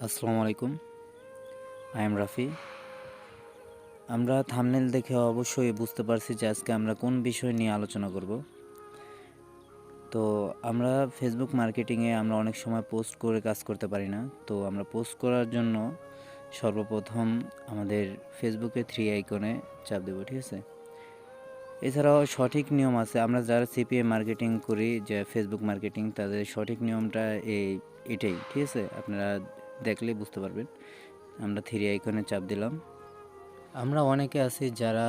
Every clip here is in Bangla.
আসসালামু আলাইকুম। I am Rafi. আমরা থাম্বনেল দেখে অবশ্যই বুঝতে পারছি যে আজকে আমরা কোন বিষয় নিয়ে আলোচনা করব। তো আমরা ফেসবুক মার্কেটিংয়ে আমরা অনেক সময় পোস্ট করে কাজ করতে পারি না। তো আমরা পোস্ট করার জন্য সর্বপ্রথম আমাদের ফেসবুকে 3 আইকনে চাপ দেব, ঠিক আছে? এছাড়াও সঠিক নিয়ম আছে। আমরা যারা সিপিএ মার্কেটিং করি, যে ফেসবুক মার্কেটিং, তাদের সঠিক নিয়মটা এটাই, ঠিক আছে? আপনারা দেখলেই বুঝতে পারবেন। আমরা 3 আইকনে চাপ দিলাম। আমরা অনেকে আছি যারা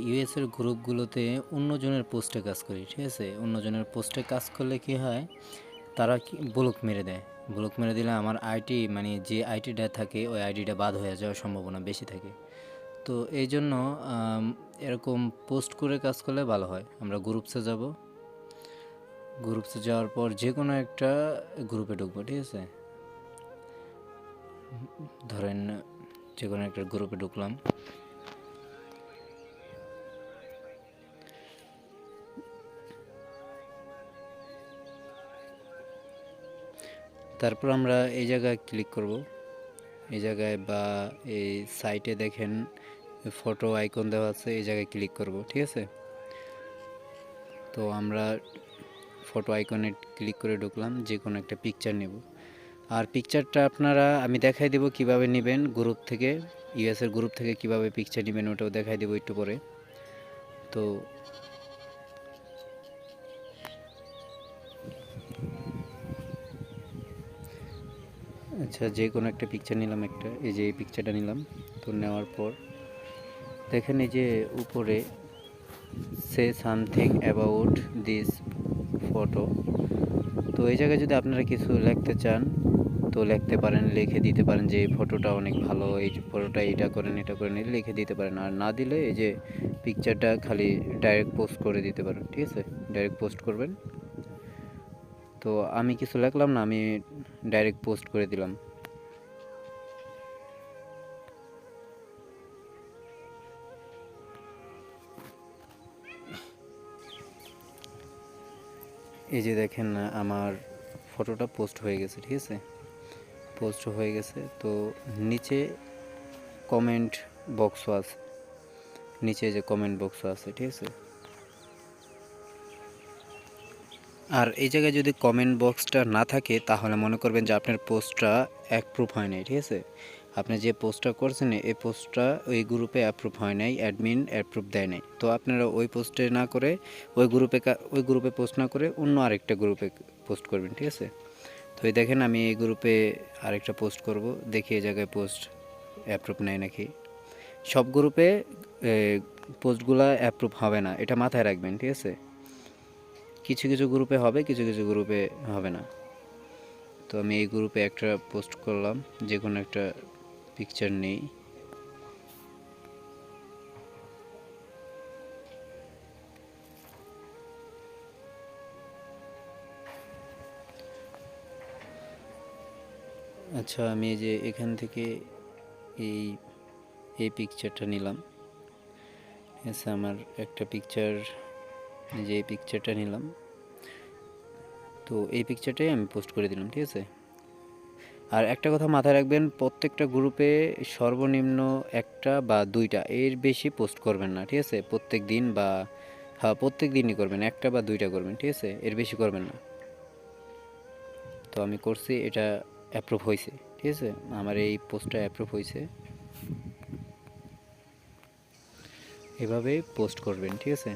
ইউএসের গ্রুপগুলোতে অন্যজনের পোস্টে কাজ করি, ঠিক আছে? অন্যজনের পোস্টে কাজ করলে কি হয়, তারা ব্লক মেরে দেয়। ব্লক মেরে দিলে আমার আইটি, মানে যে আইডিটা থাকে ওই আইডিটা বাদ হয়ে যাওয়ার সম্ভাবনা বেশি থাকে। তো এই জন্য এরকম পোস্ট করে কাজ করলে ভালো হয়। আমরা গ্রুপসে যাব। গ্রুপসে যাওয়ার পর যে কোনো একটা গ্রুপে ঢুকবো, ঠিক আছে? ধরেন যে কোনো একটা গ্রুপে ঢুকলাম। তারপর আমরা এই জায়গায় ক্লিক করব। এই জায়গায় বা এই সাইটে দেখেন ফটো আইকন দেওয়া আছে, এই জায়গায় ক্লিক করব, ঠিক আছে? তো আমরা ফটো আইকনে ক্লিক করে ঢুকলাম, যে কোনো একটা পিকচার নেব। আর পিকচারটা আমি দেখাই দেব কিভাবে নেবেন গ্রুপ থেকে, ইউএসের গ্রুপ থেকে কিভাবে পিকচার নেবেন ওটাও দেখাই দেব একটু পরে। তো আচ্ছা, যে কোনো একটা পিকচার নিলাম, এই যে এই পিকচারটা নিলাম। তো নেওয়ার পর দেখেন এই যে উপরে say something about this photo. তো এই জায়গায় যদি আপনারা কিছু লিখতে চান তো লিখতে পারেন, লিখে দিতে পারেন যে এই ফটোটা অনেক ভালো, এই ফটোটা এটা করেন লিখে দিতে পারেন। আর না দিলে এই যে পিকচারটা খালি ডাইরেক্ট পোস্ট করে দিতে পারেন, ঠিক আছে? ডাইরেক্ট পোস্ট করবেন। তো আমি কিছু লিখলাম না, আমি ডাইরেক্ট পোস্ট করে দিলাম। এই যে দেখেন আমার ফটোটা পোস্ট হয়ে গেছে, ঠিক আছে? পোস্ট হয়ে গেছে। তো নিচে কমেন্ট বক্সও আছে, নিচে যে কমেন্ট বক্সও আছে, ঠিক আছে? আর এই জায়গায় যদি কমেন্ট বক্সটা না থাকে তাহলে মনে করবেন যে আপনার পোস্টটা অ্যাপ্রুভ হয় নাই, ঠিক আছে? আপনি যে পোস্টটা করছেন এই পোস্টটা ওই গ্রুপে অ্যাপ্রুভ হয় নাই, অ্যাডমিন অ্যাপ্রুভ দেয় নাই। তো আপনারা ওই পোস্টে না করে ওই গ্রুপে পোস্ট না করে অন্য আরেকটা গ্রুপে পোস্ট করবেন, ঠিক আছে? তো এই দেখেন আমি এই গ্রুপে আরেকটা পোস্ট করব, দেখি এই জায়গায় পোস্ট অ্যাপ্রুভ নেয় নাকি। সব গ্রুপে পোস্টগুলো অ্যাপ্রুভ হবে না, এটা মাথায় রাখবেন, ঠিক আছে? কিছু কিছু গ্রুপে হবে, কিছু কিছু গ্রুপে হবে না। তো আমি এই গ্রুপে একটা পোস্ট করলাম, যে কোনো একটা পিকচার নেই। আচ্ছা, আমি এই যে এখান থেকে এই এই পিকচারটা নিলাম। আচ্ছা, আমার একটা পিকচার, যে এই পিকচারটা নিলাম, তো এই পিকচারটাই আমি পোস্ট করে দিলাম, ঠিক আছে? আর একটা কথা মাথায় রাখবেন, প্রত্যেকটা গ্রুপে সর্বনিম্ন একটা বা দুইটা, এর বেশি পোস্ট করবেন না, ঠিক আছে? প্রত্যেক দিন বা হ্যাঁ, প্রত্যেক দিনই করবেন, একটা বা দুইটা করবেন, ঠিক আছে? এর বেশি করবেন না। তো আমি করছি, এটা অ্যাপ্রুভ হয়েছে, ঠিক আছে? আমার এই পোস্টটা অ্যাপ্রুভ হয়েছে। এভাবে পোস্ট করবেন, ঠিক আছে?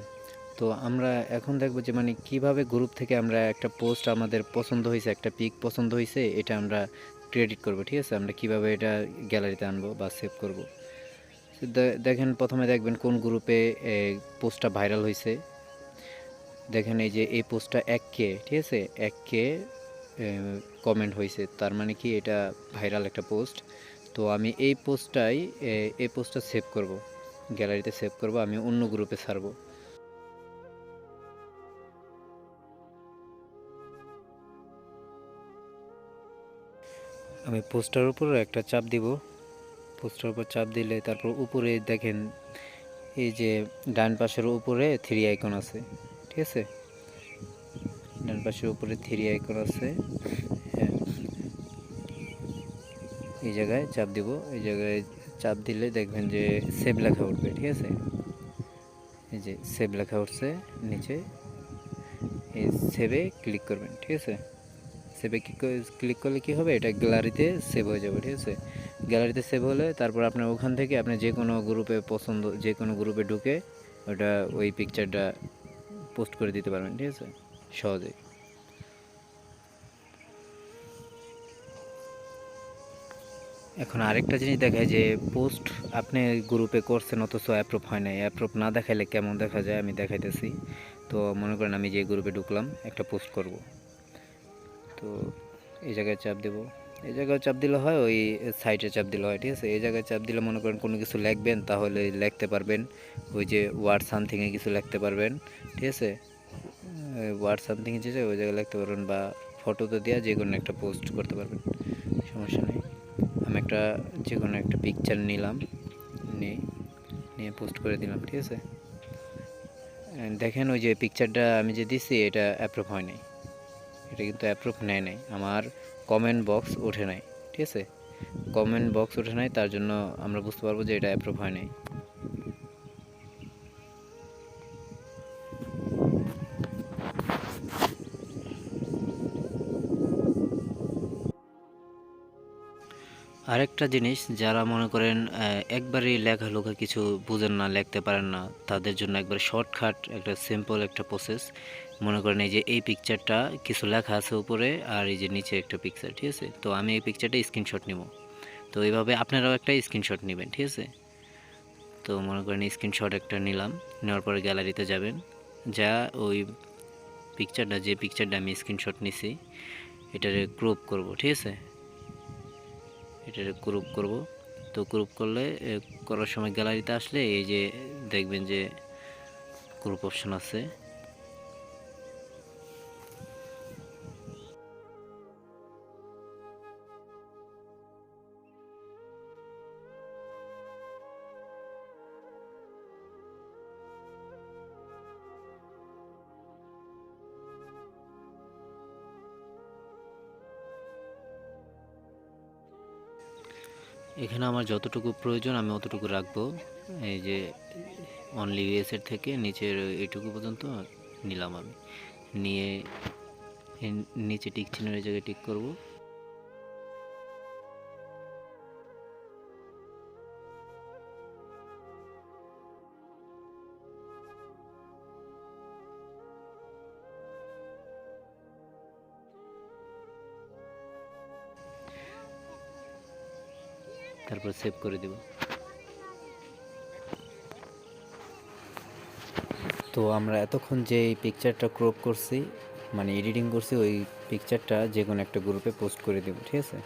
তো আমরা এখন দেখব যে মানে কিভাবে গ্রুপ থেকে আমরা একটা পোস্ট আমাদের পছন্দ হয়েছে, একটা পিক পছন্দ হয়েছে, এটা আমরা ক্রেডিট করব, ঠিক আছে? আমরা কিভাবে এটা গ্যালারিতে আনবো বা সেভ করব। দেখেন, প্রথমে দেখবেন কোন গ্রুপে পোস্টটা ভাইরাল হয়েছে। দেখেন এই যে এই পোস্টটা 1K, ঠিক আছে? 1K কমেন্ট হয়েছে, তার মানে কি এটা ভাইরাল একটা পোস্ট। তো আমি এই পোস্টটা সেভ করব, গ্যালারিতে সেভ করব, আমি অন্য গ্রুপে ছাড়বো। আমি পোস্টার উপর একটা চাপ দিব। পোস্টার উপর চাপ দিলে তারপর উপরে দেখেন এই যে ডান পাশের উপরে 3 আইকন আছে, ঠিক আছে? ডান পাশের উপরে 3 আইকন আছে। হ্যাঁ, এই জায়গায় চাপ দিব। এই জায়গায় চাপ দিলে দেখবেন যে সেভ লেখা উঠবে, ঠিক আছে। এই যে সেভ লেখা উঠছে নিচে, এই সেভে ক্লিক করবেন, ঠিক আছে। সেভে ক্লিক করলে কী হবে, এটা গ্যালারিতে সেভ হয়ে যাবে, ঠিক আছে। গ্যালারিতে সেভ হলে তারপর আপনার ওখান থেকে আপনি যে কোনো গ্রুপে যে কোনো গ্রুপে ঢুকে ওটা ওই পিকচারটা পোস্ট করে দিতে পারবেন, ঠিক আছে, সহজেই। এখন আরেকটা জিনিস দেখায় যে পোস্ট আপনি গ্রুপে করছেন অথচ অ্যাপ্রুভ হয় নাই। অ্যাপ্রুভ না দেখাইলে কেমন দেখা যায় আমি দেখাইতেছি। তো মনে করেন আমি যে গ্রুপে ঢুকলাম, একটা পোস্ট করব, তো এই জায়গায় চাপ দেব। এই জায়গায় চাপ দিলে হয়, ওই সাইডে চাপ দিলে হয়, ঠিক আছে। এই জায়গায় চাপ দিলে মনে করেন কোনো কিছু লিখবেন, তাহলে লিখতে পারবেন। ওই যে ওয়ার্ড সামথিংয়ে কিছু লিখতে পারবেন, ঠিক আছে। ওয়ার্ড সামথিং যে ওই জায়গায় লিখতে পারবেন, বা ফটোতে দেওয়া যে কোনো একটা পোস্ট করতে পারবেন, সমস্যা নেই। আমি একটা যে কোনো একটা পিকচার নিলাম, নিয়ে পোস্ট করে দিলাম, ঠিক আছে। দেখেন ওই যে পিকচারটা আমি যে দিছি এটা অ্যাপ্রুভ হয় নাই, এটা কিন্তু অ্যাপ্রুভ নেয় নাই, আমার কমেন্ট বক্স ওঠে নাই, ঠিক আছে। কমেন্ট বক্স ওঠে নাই, তার জন্য আমরা বুঝতে পারবো যে এটা অ্যাপ্রুভ হয় নাই। আরেকটা জিনিস, যারা মনে করেন একবারেই লেখালেখা কিছু বুঝেন না, লিখতে পারেন না, তাদের জন্য একবার শর্টকাট একটা সিম্পল একটা প্রসেস। মনে করেন এই যে এই পিকচারটা কিছু লেখা আছে উপরে, আর এই যে নিচে একটা পিকচার, ঠিক আছে। তো আমি এই পিকচারটা স্ক্রিনশট নিব। তো এইভাবে আপনারাও একটা স্ক্রিনশট নেবেন, ঠিক আছে। তো মনে করেন স্ক্রিনশট একটা নিলাম, নেওয়ার পরে গ্যালারিতে যাবেন, যা ওই পিকচারটা, যে পিকচারটা আমি স্ক্রিনশট নিছি, এটারে ক্রপ করব, ঠিক আছে। এটারে ক্রপ করব। তো ক্রপ করলে করার সময় গ্যালারিতে আসলে এই যে দেখবেন যে ক্রপ অপশন আছে। এখানে আমার যতটুকু প্রয়োজন আমি অতটুকু রাখবো। এই যে অনলি ইউএসের থেকে নিচের এইটুকু পর্যন্ত নিলাম আমি, নিয়ে নিচে টিক চিহ্নের জায়গায় টিক করব। তারপর সেভ করে দেব। তো আমরা এতক্ষণ যে এই পিকচারটা ক্রপ করছি, মানে এডিটিং করছি, ওই পিকচারটা যে কোনো একটা গ্রুপে পোস্ট করে দেব, ঠিক আছে।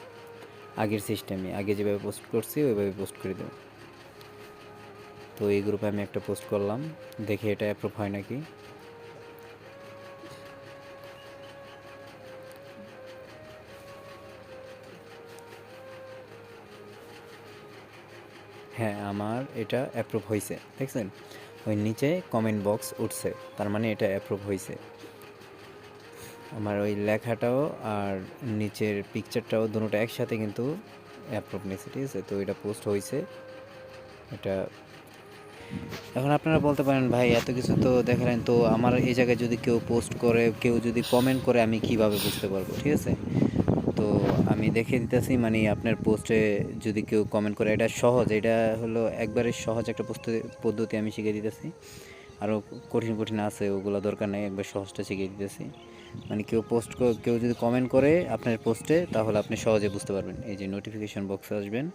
আগের সিস্টেমে আগে যেভাবে পোস্ট করছি ওইভাবে পোস্ট করে দেব। তো এই গ্রুপে আমি একটা পোস্ট করলাম, দেখে এটা অ্যাপ্রুভ হয় নাকি। হ্যাঁ, আমার এটা অ্যাপ্রুভ হয়েছে, দেখছেন ওই নিচে কমেন্ট বক্স উঠছে, তার মানে এটা অ্যাপ্রুভ হয়েছে। আমার ওই লেখাটাও আর নিচের পিকচারটাও দুটোটা একসাথে কিন্তু অ্যাপ্রুভ নিয়েছে, ঠিক আছে। তো এটা পোস্ট হয়েছে এটা। এখন আপনারা বলতে পারেন ভাই এত কিছু তো দেখালেন, তো আমার এই জায়গায় যদি কেউ পোস্ট করে, কেউ যদি কমেন্ট করে, আমি কিভাবে বুঝতে পারবো, ঠিক আছে। তো আমি দেখে দিতেছি, মানে আপনার পোস্টে যদি কেউ কমেন্ট করে, এটা সহজ, এটা হলো একবারে সহজ একটা পদ্ধতি আমি শিখিয়ে দিতেছি। আরও কঠিন কঠিন আছে, ওগুলো দরকার নেই, একবার সহজটা শিখিয়ে দিতেছি। মানে কেউ যদি কমেন্ট করে আপনার পোস্টে, তাহলে আপনি সহজে বুঝতে পারবেন। এই যে নোটিফিকেশন বক্সে আসবেন,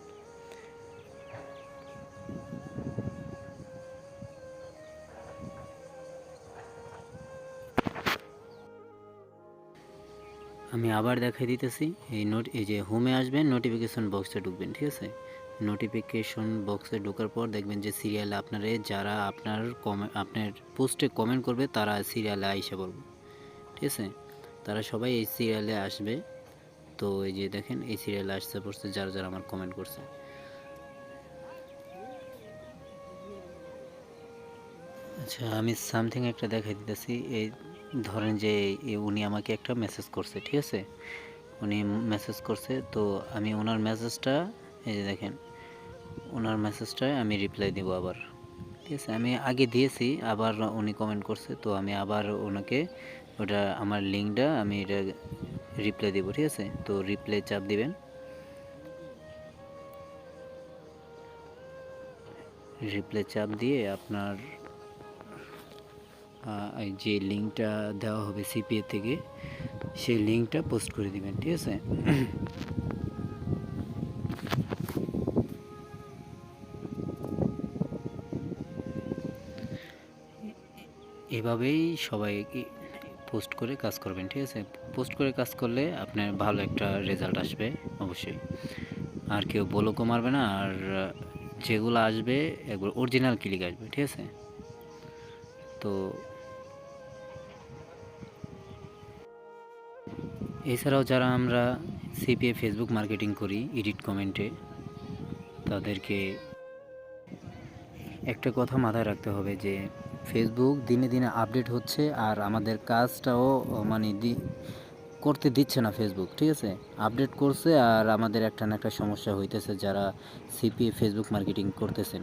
আমি আবার দেখাই দিতেছি। এই যে হোমে আসবেন, নোটিফিকেশন বক্সে ঢুকবেন, ঠিক আছে। নোটিফিকেশন বক্সে ঢোকার পর দেখবেন যে সিরিয়ালে যারা আপনার পোস্টে কমেন্ট করবে, তারা সিরিয়ালে আইসা বলবো, ঠিক আছে। তারা সবাই এই সিরিয়ালে আসবে। তো এই যে দেখেন এই সিরিয়ালে আসতে পড়ছে যারা যারা আমার কমেন্ট করছে। আচ্ছা, আমি সামথিং একটা দেখাই দিতেছি। এই ধরেন যে উনি আমাকে একটা মেসেজ করছে, ঠিক আছে। উনি মেসেজ করছে, তো আমি ওনার মেসেজটা, এই যে দেখেন, ওনার মেসেজটায় আমি রিপ্লাই দেবো আবার। ঠিক আছে, আমি আগে দিয়েছি, আবার উনি কমেন্ট করছে, তো আমি আবার ওনাকে ওটা আমার লিঙ্কটা আমি এটা রিপ্লাই দেবো। ঠিক আছে, তো রিপ্লাই চাপ দিবেন। রিপ্লাই চাপ দিয়ে আপনার এই যে লিঙ্কটা দেওয়া হবে সিপিএ থেকে, সেই লিঙ্কটা পোস্ট করে দিবেন। ঠিক আছে, এভাবেই সবাই পোস্ট করে কাজ করবেন। ঠিক আছে, পোস্ট করে কাজ করলে আপনার ভালো একটা রেজাল্ট আসবে অবশ্যই। আর কেউ ব্লকও মারবে না, আর যেগুলো আসবে একবার অরিজিনাল ক্লিক আসবে। ঠিক আছে, তো এছাড়াও যারা আমরা সিপিএ ফেসবুক মার্কেটিং করি এডিট কমেন্টে, তাদেরকে একটা কথা মাথায় রাখতে হবে যে ফেসবুক দিনে দিনে আপডেট হচ্ছে, আর আমাদের কাজটাও মানে করতে দিচ্ছে না ফেসবুক। ঠিক আছে, আপডেট করছে, আর আমাদের একটা না একটা সমস্যা হইতেছে যারা সিপিএ ফেসবুক মার্কেটিং করতেছেন।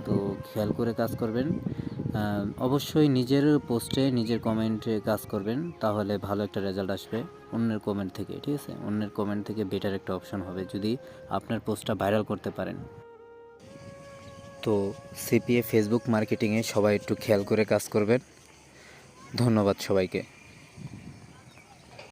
তো খেয়াল করে কাজ করবেন। অবশ্যই নিজের পোস্টে নিজের কমেন্টে কাজ করবেন, তাহলে ভালো একটা রেজাল্ট আসবে অন্যের কমেন্ট থেকে। ঠিক আছে, অন্যের কমেন্ট থেকে বেটার একটা অপশন হবে যদি আপনার পোস্টটা ভাইরাল করতে পারেন। তো সিপিএ ফেসবুক মার্কেটিংয়ে সবাই একটু খেয়াল করে কাজ করবেন। ধন্যবাদ সবাইকে।